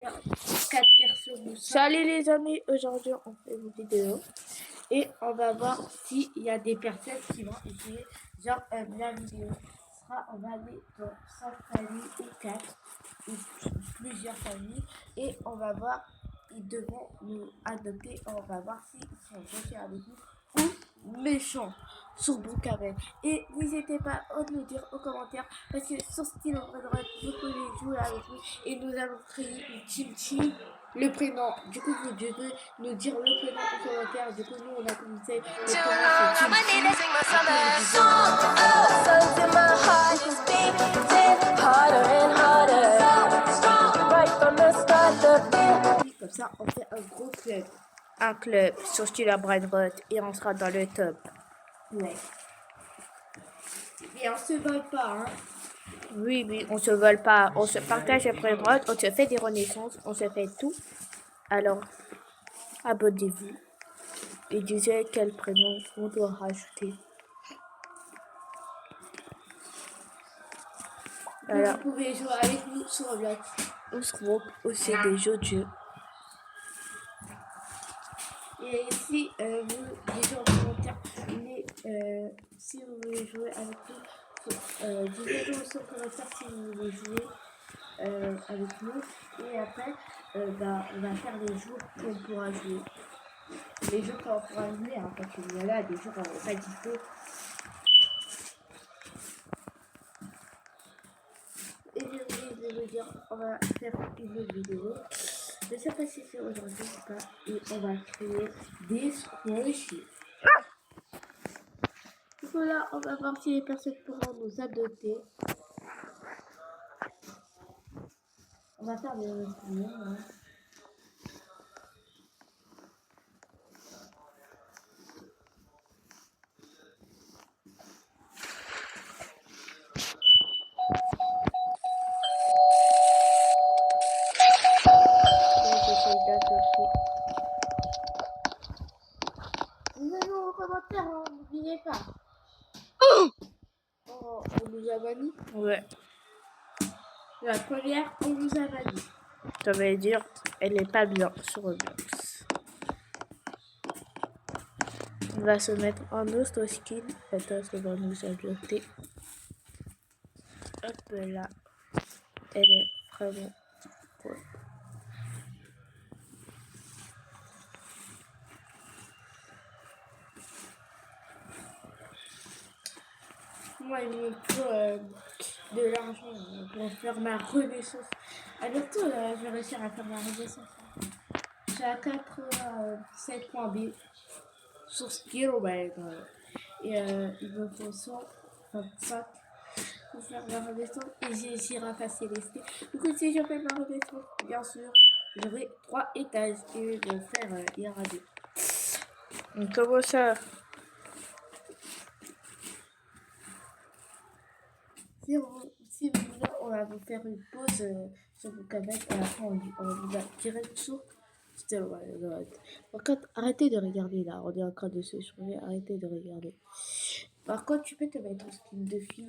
faire 4 personnes ou 5. Salut les amis, aujourd'hui on fait une vidéo et on va voir s'il y a des personnes qui vont essayer. Genre la vidéo sera, on va aller dans 5 familles ou 4 ou plusieurs familles et on va voir, ils devront nous adopter, on va voir s'ils sont gentils avec nous ou méchants sur Brookhaven. Et n'hésitez pas à nous dire aux commentaires parce que sur Stylo Droite vous pouvez jouer avec nous et nous allons créer une team. Le prénom, du coup vous devez nous dire le prénom en commentaire. Du coup nous on a commencé le prénom c'est comme ça on fait un gros club. Un club sur Stylo Droite et on sera dans le top. Ouais. Et on se vole pas, hein. Oui, on se vole pas. On se partage après le on se fait des renaissances, on se fait tout. Alors, abonnez-vous et disez quel prénom on doit rajouter. Alors, vous pouvez jouer avec nous sur Roblox ou sur aussi des jeux de jeu. Et si vous dites en commentaire, si vous voulez jouer avec nous, dites-le aussi en commentaire si vous voulez jouer avec nous. Et après, on va faire les jours qu'on pourra jouer. Les jours qu'on pourra jouer, hein, parce qu'il y en a des jours qu'on n'est pas dispo. Et j'ai oublié de vous dire, on va faire une autre vidéo. Je ne sais pas si c'est aujourd'hui ou pas. Et on va créer des squishies. Donc là, on va voir si les personnes pourront nous adopter. On va faire des remerciements. Hein. Vous allez en commentaire, hein, n'oubliez pas. Oh, on nous a banni. Ouais. La première, on nous a banni. Ça veut dire, elle n'est pas bien sur Roblox. On va se mettre en autre skin. Peut-être qu'on va nous adopter. Hop là. Elle est vraiment cool. Moi, il me faut de l'argent pour faire ma renaissance. À bientôt, je vais réussir à faire ma renaissance. Je suis à 87.b sur Skill. Et il me faut 125 pour faire ma renaissance. Et j'irai passer les stés. Du coup, si je fais ma renaissance, bien sûr, j'aurai 3 étages. Et mon frère ira 2. Comment ça? Si vous voulez, on va vous faire une pause sur vos cabanes et après on va direct sur Stylo Droite. Par contre, arrêtez de regarder là, on est en train de se changer, arrêtez de regarder. Par contre, tu peux te mettre en skin de film.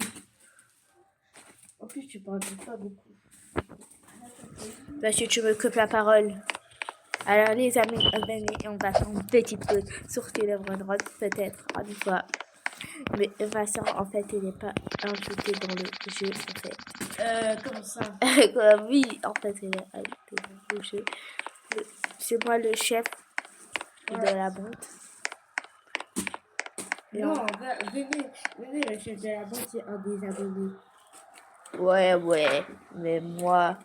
En plus, tu parles pas beaucoup. Parce que tu me coupes la parole. Alors les amis, on va faire une petite pause sur Stylo Droite, peut-être une fois. Mais ma soeur, en fait, elle n'est pas invitée dans le jeu, en fait. Comment ça? Oui, en fait, elle est invitée dans le jeu. C'est moi le chef de la bande. Non, venez, le chef de la bande, c'est un des abonnés. Ouais, mais moi...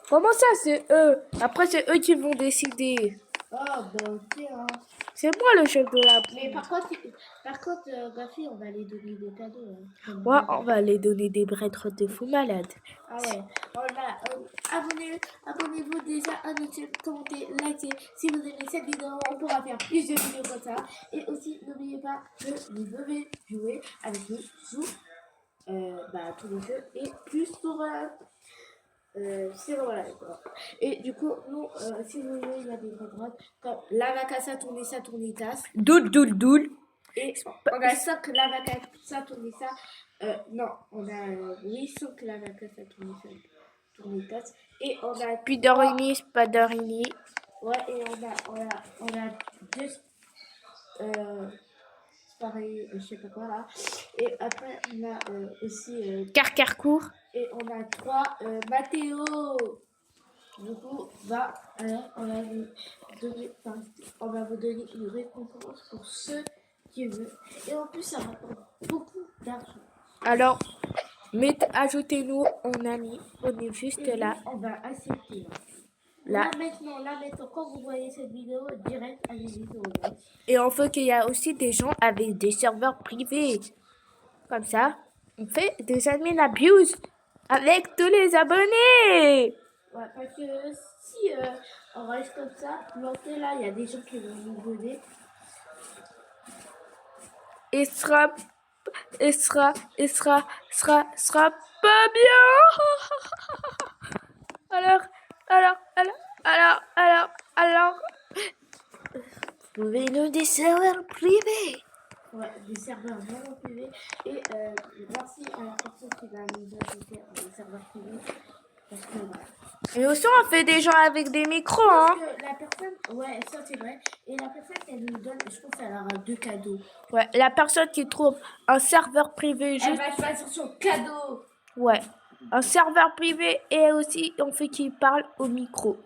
Comment ça, c'est eux? Après, c'est eux qui vont décider. Oh, ben ok, hein. C'est moi le chef de la bande. Mais par contre, Gafi, on va les donner des cadeaux. Hein. Ouais, on va les donner des brettes de fou malade. Ah ouais. Voilà. Abonnez-vous déjà à notre chaîne, commentez, likez. Si vous aimez cette vidéo, on pourra faire plus de vidéos comme ça. Et aussi, n'oubliez pas que vous devez jouer avec nous sur tous les jeux et plus sur... c'est voilà. Et du coup, nous, si vous voulez, il y a des droits comme Lavacassa, Tournessa, Tournitas. Doul. Et on a 5 Lavacassa, Tournessa. Non, on a 5 Lavacassa, Tournitas. Et on a Spiderini, Spiderini. Ouais, et on a deux pareil, je sais pas quoi là. Et après, on a aussi. Carcarcourt. Et on a 3 Mathéo. Du coup, alors, on va vous donner une récompense pour ceux qui veulent. Et en plus, ça rapporte beaucoup d'argent. Alors, ajoutez-nous en ami. On est juste Et là. on va accepter. Là. Là maintenant, quand vous voyez cette vidéo, direct, allez-y sur le like. Et on veut qu'il y a aussi des gens avec des serveurs privés. Comme ça, on fait des admin abuse avec tous les abonnés. Ouais, parce que si on reste comme ça, planté là, il y a des gens qui vont nous donner. Il sera pas bien. Alors. Vous pouvez nous des serveurs privés. Ouais, des serveurs vraiment privés. Et merci à la personne qui va nous ajouter des serveurs privés. Parce que voilà. Et aussi, on fait des gens avec des micros, hein. Parce que la personne, ouais, ça c'est vrai. Et la personne qu'elle nous donne, je pense qu'elle aura 2 cadeaux. Ouais, la personne qui trouve un serveur privé juste. Elle va choisir son cadeau. Ouais, un serveur privé et aussi on fait qu'il parle au micro.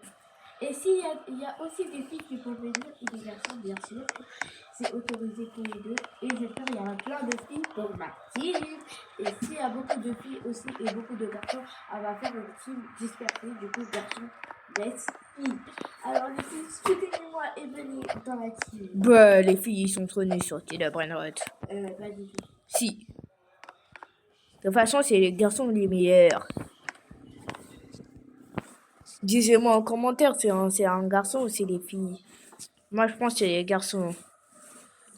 Et s'il y a aussi des filles qui peuvent venir et des garçons, bien sûr. C'est autorisé pour les deux. Et j'espère qu'il y aura plein de filles pour ma team. Et s'il y a beaucoup de filles aussi et beaucoup de garçons, on va faire une team dispersée. Du coup, garçons, laisse filles. Alors les filles, soutenez-moi et venez dans la team. Bah, les filles, ils sont trop nuls sur Killer Brainrot. Pas du tout. Si. De toute façon, c'est les garçons les meilleurs. Disez-moi en commentaire, c'est un garçon ou c'est les filles. Moi, je pense que c'est les garçons.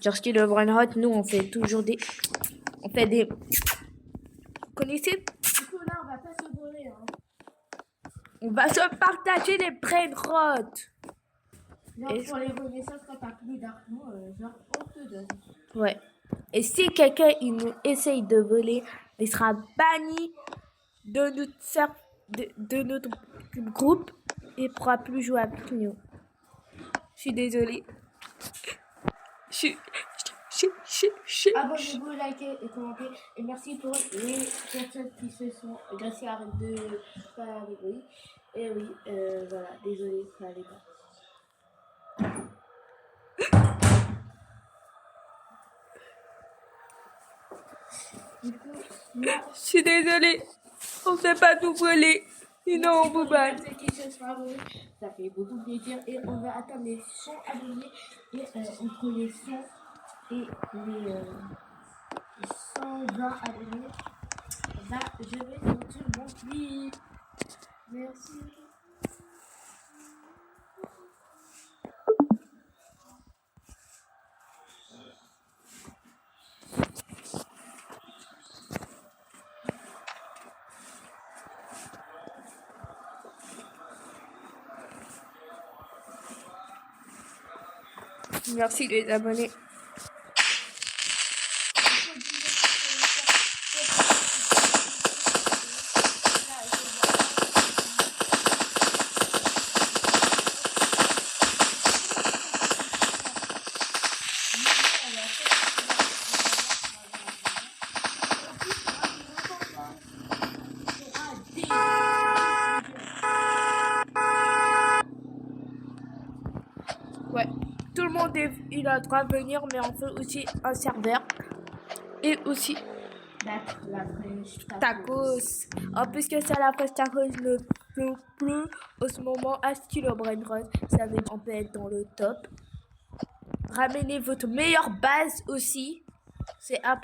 Sur Killer Brainrot, nous, on fait toujours des... On fait des... Vous connaissez? Du coup, là, on va pas se voler, hein. On va se partager les Brainrot. Genre, pour les renaissances, quand t'as plus d'argent, genre, on te donne. Ouais. Et si quelqu'un il nous essaye de voler, il sera banni de notre groupe et ne pourra plus jouer avec nous. Je suis désolée. Abonnez-vous, likez et commentez. Et merci pour les personnes qui se sont agressées avec de pas avec oui. Et oui, voilà, désolé, ça allait pas. Du coup, là, Je suis désolée. On ne sait pas tout voler. Sinon, on vous banne. ça fait beaucoup plaisir. Et on va attendre les 100 abonnés. Et entre les 100 et les 120 abonnés, bah, je vais sortir mon clip. Merci. Merci les abonnés. Ouais, tout le monde il a le droit de venir, mais on fait aussi un serveur. Et aussi La fraîche tacos. En plus que ça, la fraîche tacos ne peut plus en ce moment à Killer Brainrot. Ça veut dire qu'on peut être dans le top. Ramenez votre meilleure base aussi. C'est important.